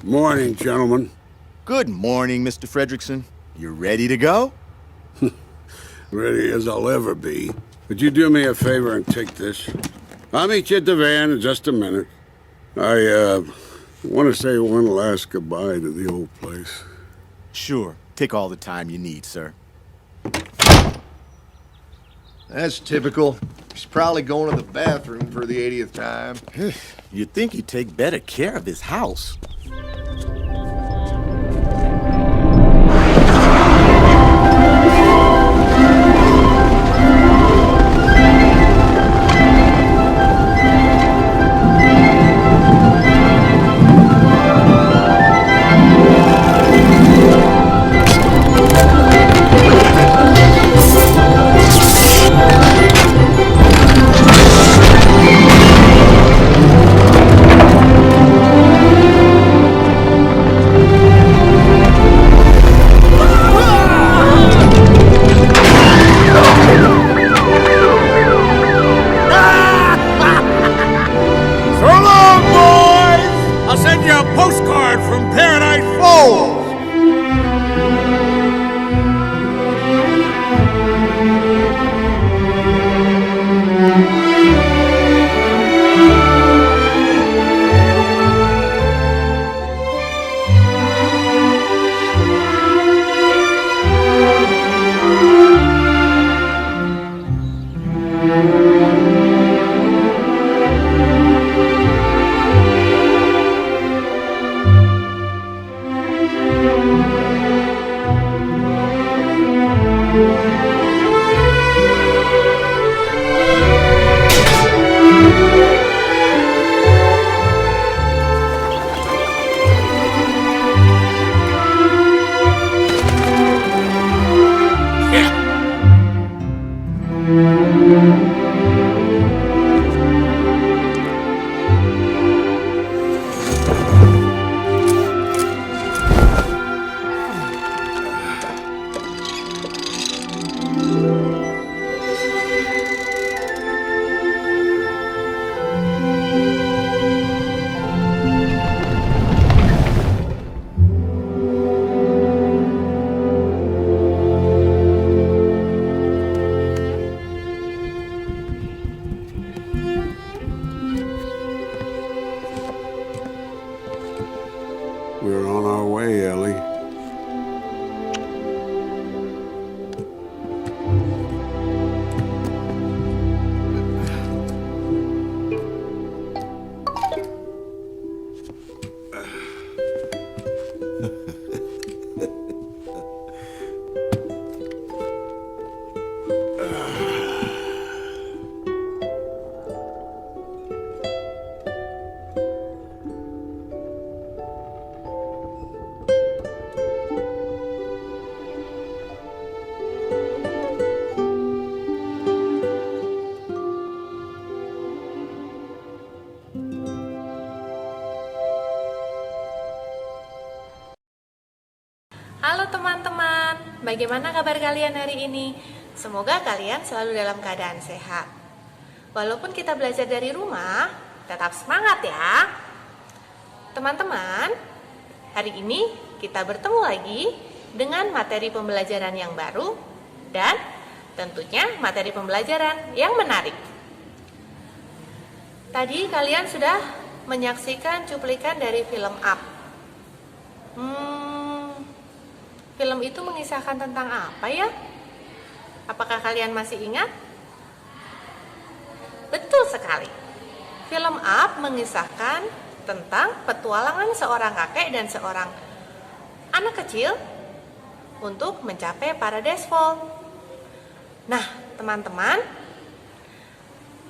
Morning, gentlemen. Good morning, Mr. Fredrickson. You ready to go? Ready as I'll ever be. Would you do me a favor and take this? I'll meet you at the van in just a minute. I want to say one last goodbye to the old place. Sure. Take all the time you need, sir. That's typical. He's probably going to the bathroom for the 80th time. You'd think he'd take better care of his house. Postcard from Paradise Falls! We're on our way, Ellie. Halo teman-teman, bagaimana kabar kalian hari ini? Semoga kalian selalu dalam keadaan sehat. Walaupun kita belajar dari rumah, tetap semangat ya. Teman-teman, hari ini kita bertemu lagi dengan materi pembelajaran yang baru dan tentunya materi pembelajaran yang menarik. Tadi kalian sudah menyaksikan cuplikan dari film Up. Film itu mengisahkan tentang apa ya? Apakah kalian masih ingat? Betul sekali. Film Up mengisahkan tentang petualangan seorang kakek dan seorang anak kecil untuk mencapai Paradise Falls. Nah, teman-teman,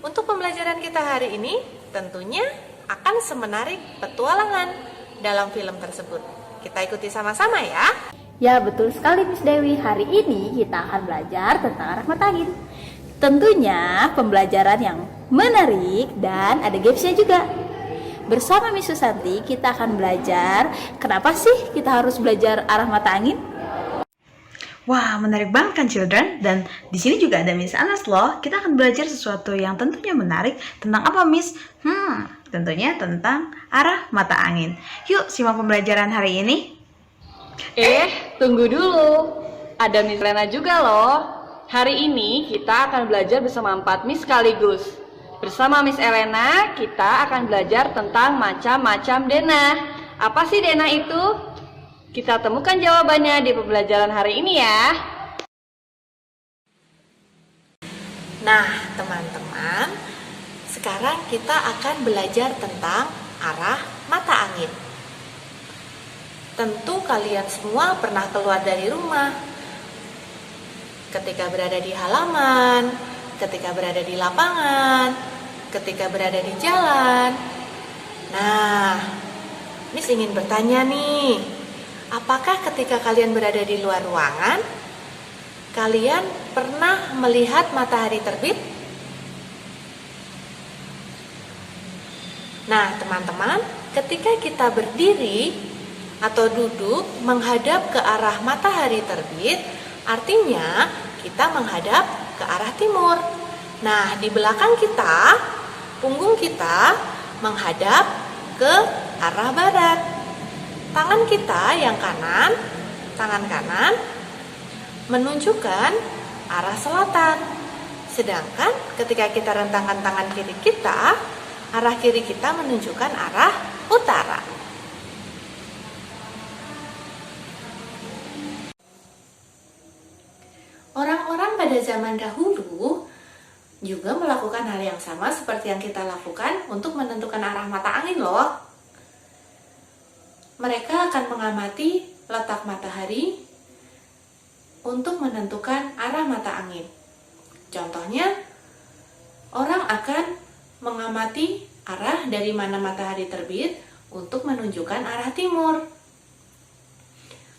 untuk pembelajaran kita hari ini tentunya akan semenarik petualangan dalam film tersebut. Kita ikuti sama-sama ya. Ya, betul sekali Miss Dewi. Hari ini kita akan belajar tentang rahmat angin. Tentunya pembelajaran yang menarik dan ada gamesnya juga. Bersama Miss Susanti kita akan belajar kenapa sih kita harus belajar arah mata angin. Wah, menarik banget kan children? Dan di sini juga ada Miss Anas loh. Kita akan belajar sesuatu yang tentunya menarik. Tentang apa Miss? Tentunya tentang arah mata angin. Yuk simak pembelajaran hari ini. Tunggu dulu. Ada Miss Lena juga loh. Hari ini kita akan belajar bersama 4 Miss sekaligus. Bersama Miss Elena, kita akan belajar tentang macam-macam denah. Apa sih denah itu? Kita temukan jawabannya di pembelajaran hari ini ya. Nah, teman-teman, sekarang kita akan belajar tentang arah mata angin. Tentu kalian semua pernah keluar dari rumah. Ketika berada di halaman, ketika berada di lapangan, ketika berada di jalan. Nah, Miss ingin bertanya nih, apakah ketika kalian berada di luar ruangan, kalian pernah melihat matahari terbit? Nah, teman-teman, ketika kita berdiri atau duduk menghadap ke arah matahari terbit, artinya kita menghadap ke arah timur. Nah, di belakang kita, punggung kita menghadap ke arah barat. Tangan kita yang kanan, tangan kanan menunjukkan arah selatan. Sedangkan ketika kita rentangkan tangan kiri kita, arah kiri kita menunjukkan arah utara. Orang-orang pada zaman dahulu juga melakukan hal yang sama seperti yang kita lakukan untuk menentukan arah mata angin loh. Mereka akan mengamati letak matahari untuk menentukan arah mata angin. Contohnya, orang akan mengamati arah dari mana matahari terbit untuk menunjukkan arah timur.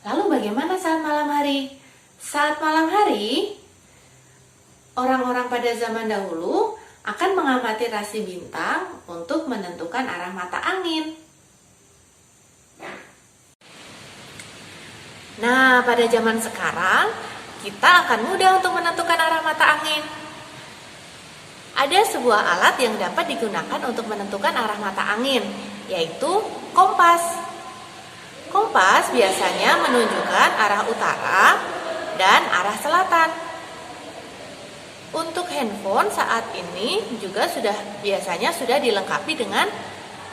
Lalu bagaimana saat malam hari? Saat malam hari, orang-orang pada zaman dahulu akan mengamati rasi bintang untuk menentukan arah mata angin. Nah, pada zaman sekarang, kita akan mudah untuk menentukan arah mata angin. Ada sebuah alat yang dapat digunakan untuk menentukan arah mata angin, yaitu kompas. Kompas biasanya menunjukkan arah utara dan arah selatan. Untuk handphone saat ini juga biasanya sudah dilengkapi dengan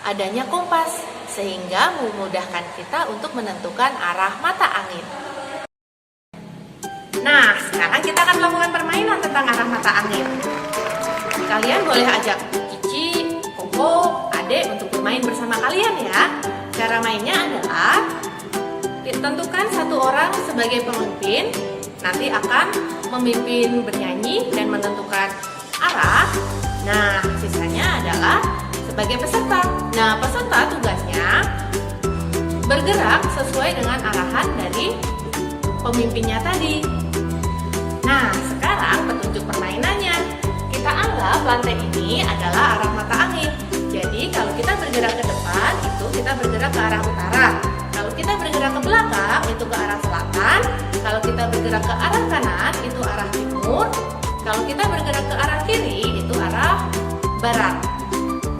adanya kompas, sehingga memudahkan kita untuk menentukan arah mata angin. Nah, sekarang kita akan melakukan permainan tentang arah mata angin. Kalian boleh ajak Cici, Koko, Adek untuk bermain bersama kalian ya. Cara mainnya adalah tentukan satu orang sebagai pemimpin, nanti akan memimpin bernyanyi dan menentukan arah. Nah, sisanya adalah sebagai peserta. Nah, peserta tugasnya bergerak sesuai dengan arahan dari pemimpinnya tadi. Nah, sekarang petunjuk permainannya. Kita anggap lantai ini adalah arah mata angin. Jadi, kalau kita bergerak ke depan, itu kita bergerak ke arah utara. Kalau kita bergerak ke belakang, itu ke arah selatan. Kalau kita bergerak ke arah kanan, itu arah timur. Kalau kita bergerak ke arah kiri, itu arah barat.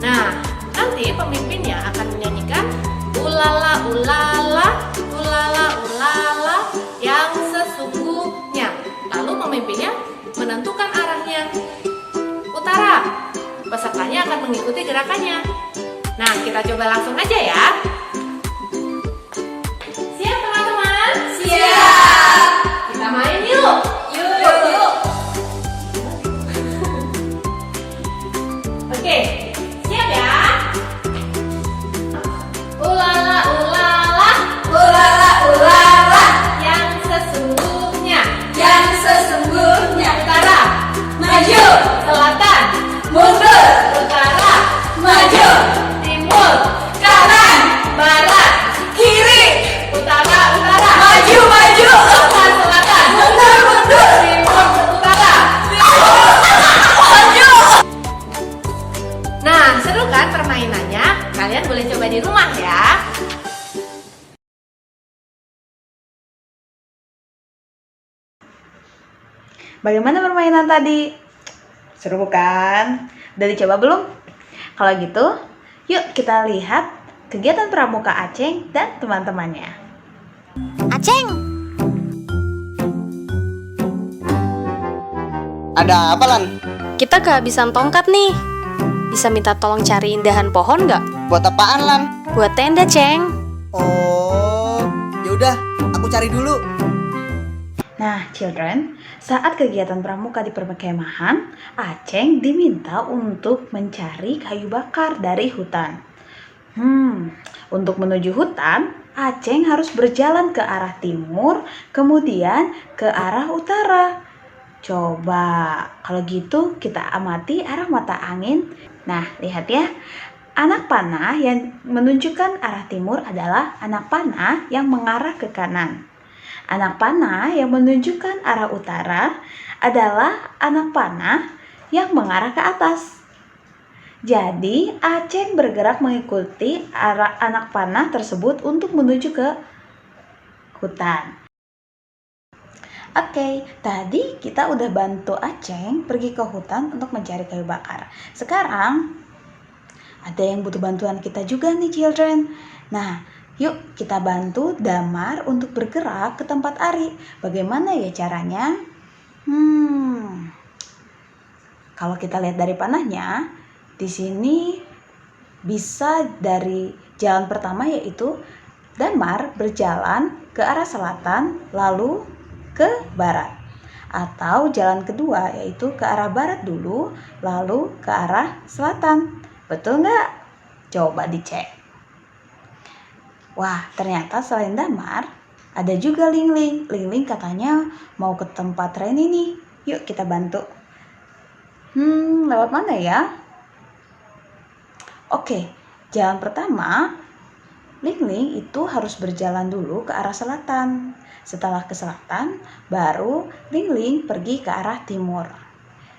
Nah, nanti pemimpinnya akan menyanyikan ulala ulala, ulala ulala yang sesungguhnya. Lalu pemimpinnya menentukan arahnya utara. Pesertanya akan mengikuti gerakannya. Nah, kita coba langsung aja ya. Siap teman-teman? Siap. Kita main yuk. Yuk. Oke, siap ya? Ulala ulala, ulala ulala yang sesungguhnya, yang sesungguhnya. Utara, maju. Selatan, mundur. Utara, maju. Timur, kanan. Barat, kiri. Utara, maju. Selatan, mundur. Timur, utara. Maju. Nah, seru kan permainannya? Kalian boleh coba di rumah ya. Bagaimana permainan tadi? Seru kan? Udah dicoba belum? Kalau gitu, Yuk kita lihat kegiatan pramuka Aceng dan teman-temannya. Aceng, Ada apa, Lan? kita kehabisan tongkat nih. Bisa minta tolong cariin dahan pohon nggak? Buat apaan, Lan? Buat tenda, Ceng. Oh, yaudah, aku cari dulu. Nah, children, saat kegiatan pramuka di perkemahan, Aceng diminta untuk mencari kayu bakar dari hutan. Untuk menuju hutan, Aceng harus berjalan ke arah timur, kemudian ke arah utara. Coba, kalau gitu kita amati arah mata angin. Nah, lihat ya. Anak panah yang menunjukkan arah timur adalah anak panah yang mengarah ke kanan. Anak panah yang menunjukkan arah utara adalah anak panah yang mengarah ke atas. Jadi, Aceng bergerak mengikuti arah anak panah tersebut untuk menuju ke hutan. Oke, tadi kita udah bantu Aceng pergi ke hutan untuk mencari kayu bakar. Sekarang, ada yang butuh bantuan kita juga nih, children. Nah, yuk kita bantu Damar untuk bergerak ke tempat Ari. Bagaimana ya caranya? Kalau kita lihat dari panahnya, di sini bisa dari jalan pertama yaitu Damar berjalan ke arah selatan lalu ke barat. Atau jalan kedua yaitu ke arah barat dulu lalu ke arah selatan. Betul nggak? Coba dicek. Wah, ternyata selain Damar, ada juga Lingling. Lingling katanya mau ke tempat Reni nih. Yuk kita bantu. Lewat mana ya? Oke, jalan pertama, Lingling itu harus berjalan dulu ke arah selatan. Setelah ke selatan, baru Lingling pergi ke arah timur.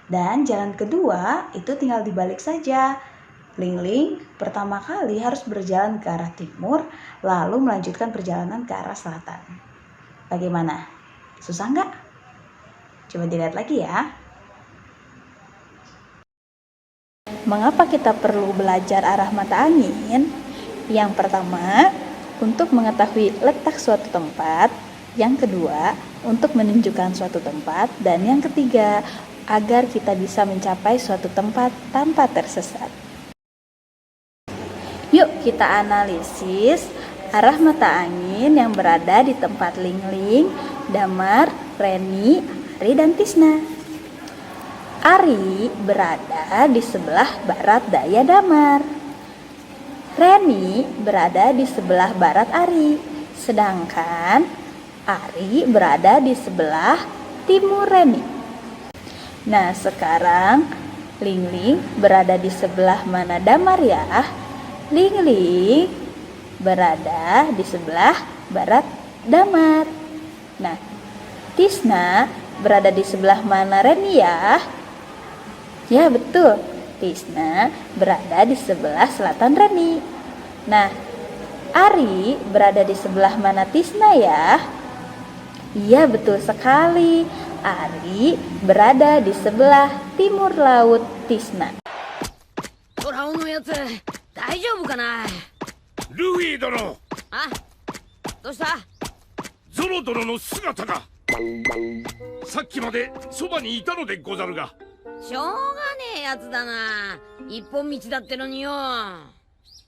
Dan jalan kedua itu tinggal dibalik saja. Lingling pertama kali harus berjalan ke arah timur, lalu melanjutkan perjalanan ke arah selatan. Bagaimana? Susah nggak? Coba dilihat lagi ya. Mengapa kita perlu belajar arah mata angin? Yang pertama, untuk mengetahui letak suatu tempat. Yang kedua, untuk menunjukkan suatu tempat. Dan yang ketiga, agar kita bisa mencapai suatu tempat tanpa tersesat. Yuk kita analisis arah mata angin yang berada di tempat Lingling, Damar, Reni, Ari, dan Tisna. Ari berada di sebelah barat daya Damar. Reni berada di sebelah barat Ari. Sedangkan Ari berada di sebelah timur Reni. Nah, sekarang Lingling berada di sebelah mana Damar ya? Lingling berada di sebelah barat Damar. Nah, Tisna berada di sebelah mana Reni ya? Ya betul, Tisna berada di sebelah selatan Reni. Nah, Ari berada di sebelah mana Tisna ya? Iya betul sekali, Ari berada di sebelah timur laut Tisna. トラオのやつ大丈夫かな。ルフィ殿。あ、どうした。ゾロ殿の姿が。さっきまでそばにいたのでござるが。しょうがねえやつだな。一本道だってのによ。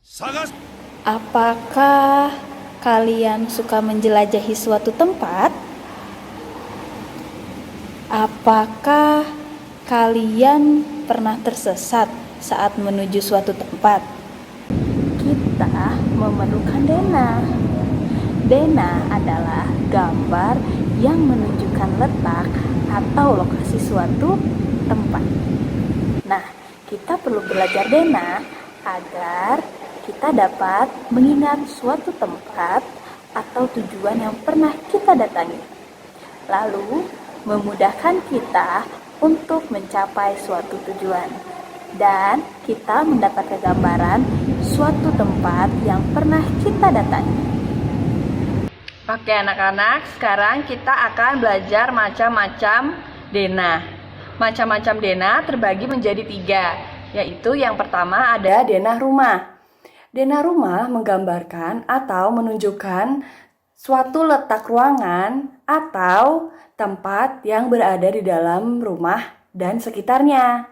探す。 Apakah kalian suka menjelajahi suatu tempat? Apakah kalian pernah tersesat saat menuju suatu tempat? Kita memerlukan Dena. Dena adalah gambar yang menunjukkan letak atau lokasi suatu tempat. Nah, kita perlu belajar Dena agar kita dapat mengingat suatu tempat atau tujuan yang pernah kita datangi. Lalu, memudahkan kita untuk mencapai suatu tujuan. Dan kita mendapatkan gambaran suatu tempat yang pernah kita datangi. Oke anak-anak, sekarang kita akan belajar macam-macam Dena. Macam-macam Dena terbagi menjadi 3, yaitu yang pertama ada denah rumah. Denah rumah menggambarkan atau menunjukkan suatu letak ruangan atau tempat yang berada di dalam rumah dan sekitarnya.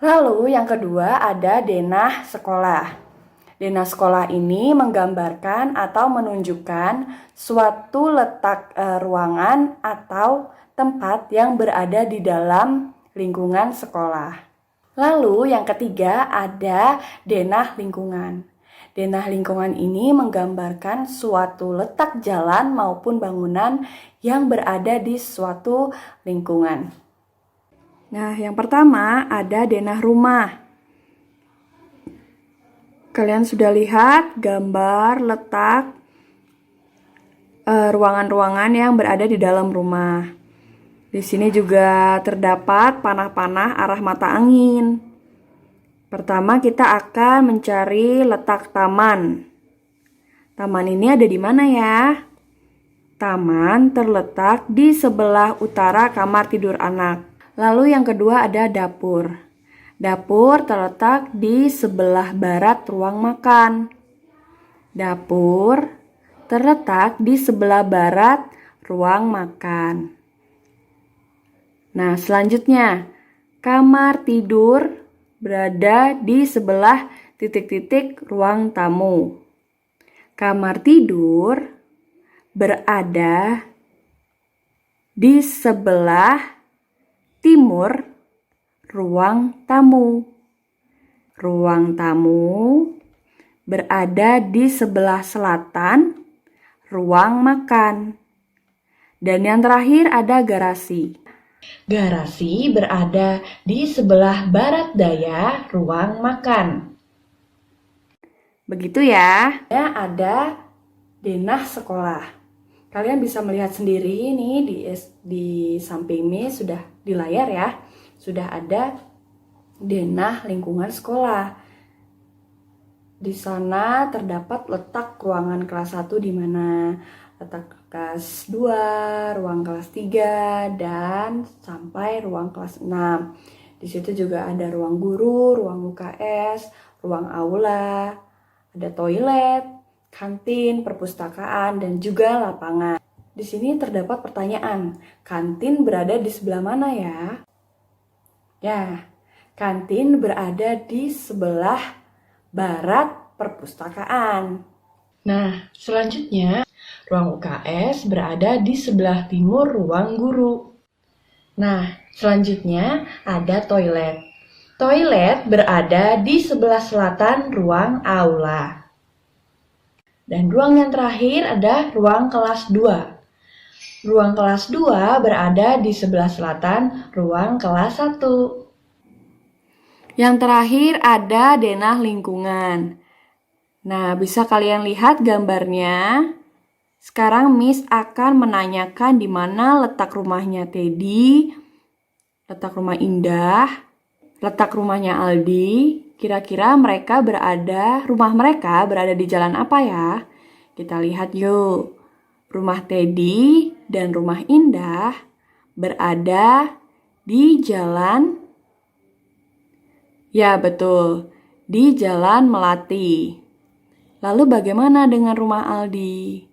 Lalu yang kedua ada denah sekolah. Denah sekolah ini menggambarkan atau menunjukkan suatu letak ruangan atau tempat yang berada di dalam lingkungan sekolah. Lalu yang ketiga ada denah lingkungan. Denah lingkungan ini menggambarkan suatu letak jalan maupun bangunan yang berada di suatu lingkungan. Nah, yang pertama ada denah rumah. Kalian sudah lihat gambar letak ruangan-ruangan yang berada di dalam rumah. Di sini juga terdapat panah-panah arah mata angin. Pertama kita akan mencari letak taman. Taman ini ada di mana ya? Taman terletak di sebelah utara kamar tidur anak. Lalu yang kedua ada dapur. Dapur terletak di sebelah barat ruang makan. Dapur terletak di sebelah barat ruang makan. Nah, selanjutnya, kamar tidur berada di sebelah titik-titik ruang tamu. Kamar tidur berada di sebelah timur ruang tamu. Ruang tamu berada di sebelah selatan ruang makan. Dan yang terakhir ada garasi. Garasi berada di sebelah barat daya ruang makan. Begitu ya. Ada denah sekolah. Kalian bisa melihat sendiri nih di samping ini sudah di layar ya. Sudah ada denah lingkungan sekolah. Di sana terdapat letak ruangan kelas 1 di mana letak kelas 2, ruang kelas 3, dan sampai ruang kelas 6. Di situ juga ada ruang guru, ruang UKS, ruang aula, ada toilet, kantin, perpustakaan, dan juga lapangan. Di sini terdapat pertanyaan, kantin berada di sebelah mana ya? Ya, kantin berada di sebelah barat perpustakaan. Nah, selanjutnya ruang UKS berada di sebelah timur ruang guru. Nah, selanjutnya ada toilet. Toilet berada di sebelah selatan ruang aula. Dan ruang yang terakhir ada ruang kelas 2. Ruang kelas 2 berada di sebelah selatan ruang kelas 1. Yang terakhir ada denah lingkungan. Nah, bisa kalian lihat gambarnya. Sekarang Miss akan menanyakan di mana letak rumahnya Teddy, letak rumah Indah, letak rumahnya Aldi. Kira-kira rumah mereka berada di jalan apa ya? Kita lihat yuk. Rumah Teddy dan rumah Indah berada di jalan, ya betul, di Jalan Melati. Lalu bagaimana dengan rumah Aldi?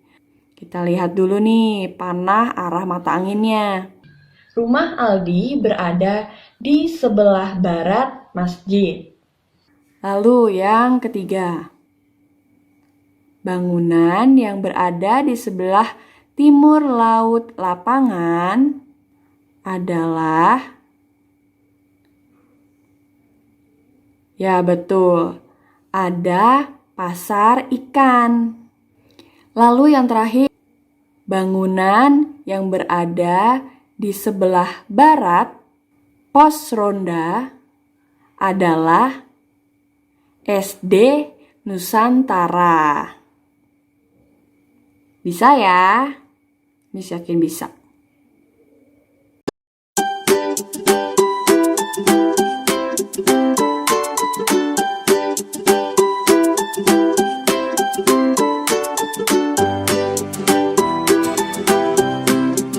Kita lihat dulu nih panah arah mata anginnya. Rumah Aldi berada di sebelah barat masjid. Lalu yang ketiga, bangunan yang berada di sebelah timur laut lapangan adalah, ya betul, ada pasar ikan. Lalu yang terakhir, bangunan yang berada di sebelah barat pos ronda adalah SD Nusantara. Bisa ya? Miss yakin bisa.